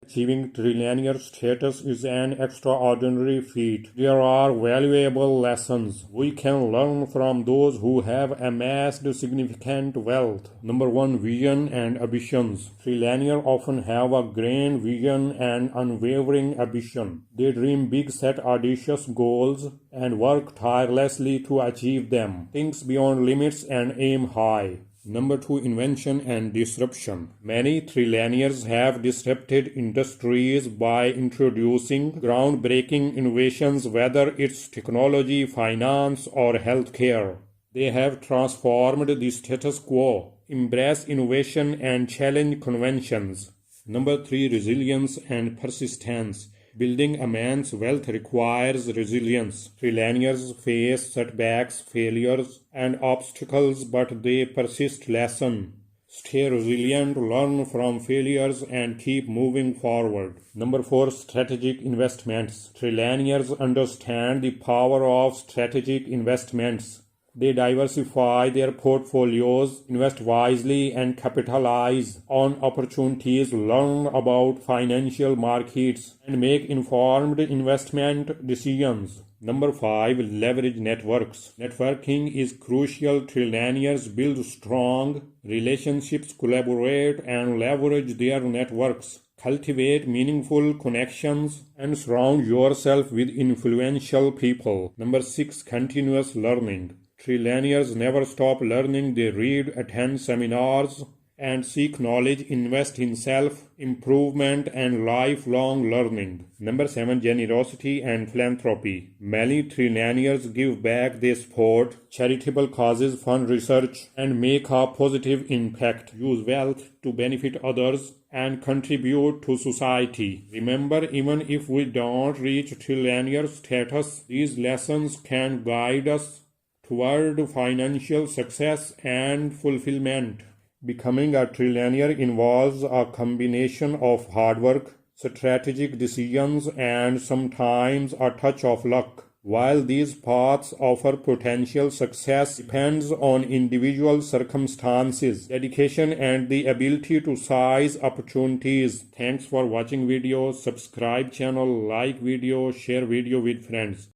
achieving trillionaire status is an extraordinary feat. There are valuable lessons we can learn from those who have amassed significant wealth. Number 1. Vision and ambitions. Trillionaires often have a grand vision and unwavering ambition. They dream big, set audacious goals, and work tirelessly to achieve them. Think beyond limits and aim high. Number 2. Invention and disruption. Many trillionaires have disrupted industries by introducing groundbreaking innovations, whether it's technology, finance, or healthcare. They have transformed the status quo, embrace innovation, and challenge conventions. Number 3. Resilience and persistence. Building immense wealth requires resilience. Trillionaires face setbacks, failures, and obstacles, but they persist. Lesson: stay resilient, learn from failures, and keep moving forward. Number 4. Strategic investments. Trillionaires understand the power of strategic investments. They diversify their portfolios, invest wisely, and capitalize on opportunities, learn about financial markets, and make informed investment decisions. Number 5. Leverage networks. Networking is crucial. Trillionaires build strong relationships, collaborate, and leverage their networks. Cultivate meaningful connections and surround yourself with influential people. Number 6. Continuous learning. Trillionaires never stop learning. They read, attend seminars, and seek knowledge, invest in self-improvement and lifelong learning. Number 7. Generosity and philanthropy. Many trillionaires give back. They support charitable causes, fund research, and make a positive impact. Use wealth to benefit others and contribute to society. Remember, even if we don't reach trillionaire status, these lessons can guide us toward financial success and fulfillment. Becoming a trillionaire involves a combination of hard work, strategic decisions, and sometimes a touch of luck. While these paths offer potential, success depends on individual circumstances, dedication, and the ability to seize opportunities. Thanks for watching video. Subscribe channel, like video, share video with friends.